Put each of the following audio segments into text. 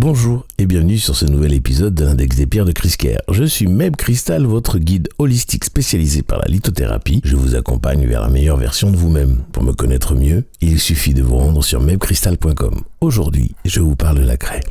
Bonjour et bienvenue sur ce nouvel épisode de l'Index des pierres de Chris Kerr. Je suis Meb Crystal, votre guide holistique spécialisé par la lithothérapie. Je vous accompagne vers la meilleure version de vous-même. Pour me connaître mieux, il suffit de vous rendre sur mebcrystal.com. Aujourd'hui, je vous parle de la craie.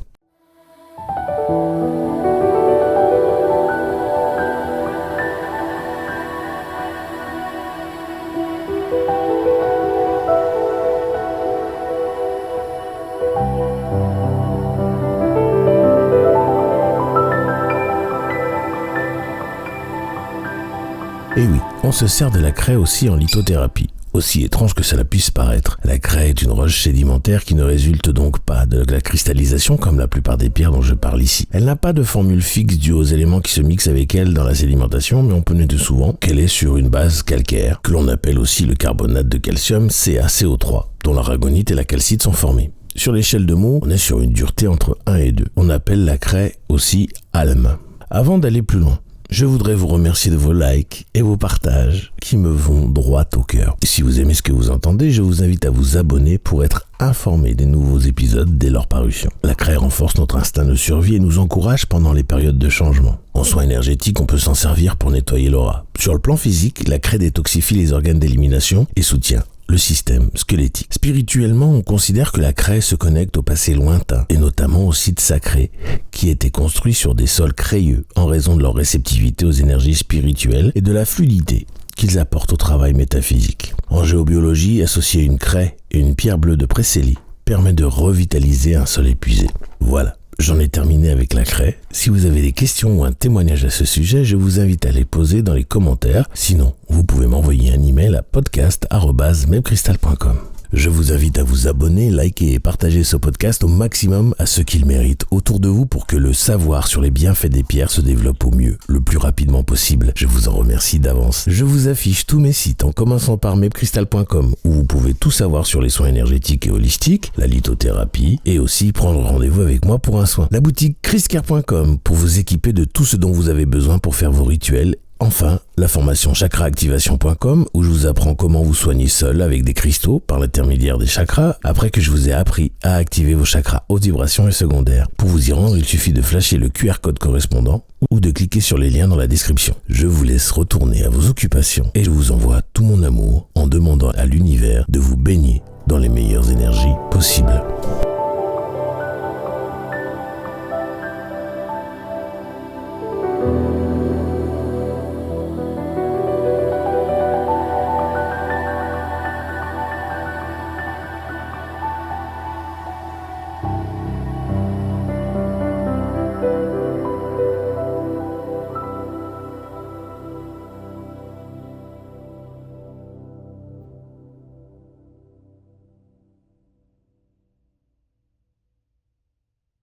Et oui, on se sert de la craie aussi en lithothérapie. Aussi étrange que cela puisse paraître, la craie est une roche sédimentaire qui ne résulte donc pas de la cristallisation comme la plupart des pierres dont je parle ici. Elle n'a pas de formule fixe due aux éléments qui se mixent avec elle dans la sédimentation, mais on peut noter souvent qu'elle est sur une base calcaire, que l'on appelle aussi le carbonate de calcium CaCO3, dont l'aragonite et la calcite sont formés. Sur l'échelle de Mohs, on est sur une dureté entre 1 et 2. On appelle la craie aussi alme. Avant d'aller plus loin, je voudrais vous remercier de vos likes et vos partages qui me vont droit au cœur. Et si vous aimez ce que vous entendez, je vous invite à vous abonner pour être informé des nouveaux épisodes dès leur parution. La craie renforce notre instinct de survie et nous encourage pendant les périodes de changement. En soins énergétiques, on peut s'en servir pour nettoyer l'aura. Sur le plan physique, la craie détoxifie les organes d'élimination et soutient le système squelettique. Spirituellement, on considère que la craie se connecte au passé lointain, et notamment au site sacré, qui était construit sur des sols crayeux, en raison de leur réceptivité aux énergies spirituelles et de la fluidité qu'ils apportent au travail métaphysique. En géobiologie, associer une craie et une pierre bleue de Preseli permet de revitaliser un sol épuisé. Voilà. J'en ai terminé avec la craie. Si vous avez des questions ou un témoignage à ce sujet, je vous invite à les poser dans les commentaires. Sinon, vous pouvez m'envoyer un email à podcast@mebcrystal.com. Je vous invite à vous abonner, liker et partager ce podcast au maximum à ceux qui le méritent autour de vous pour que le savoir sur les bienfaits des pierres se développe au mieux, le plus rapidement possible. Je vous en remercie d'avance. Je vous affiche tous mes sites en commençant par mebcrystal.com où vous pouvez tout savoir sur les soins énergétiques et holistiques, la lithothérapie et aussi prendre rendez-vous avec moi pour un soin. La boutique chriskerr.com pour vous équiper de tout ce dont vous avez besoin pour faire vos rituels. Enfin, la formation chakraactivation.com où je vous apprends comment vous soigner seul avec des cristaux par l'intermédiaire des chakras après que je vous ai appris à activer vos chakras haute vibration et secondaires. Pour vous y rendre, il suffit de flasher le QR code correspondant ou de cliquer sur les liens dans la description. Je vous laisse retourner à vos occupations et je vous envoie tout mon amour en demandant à l'univers de vous baigner dans les meilleures énergies possibles.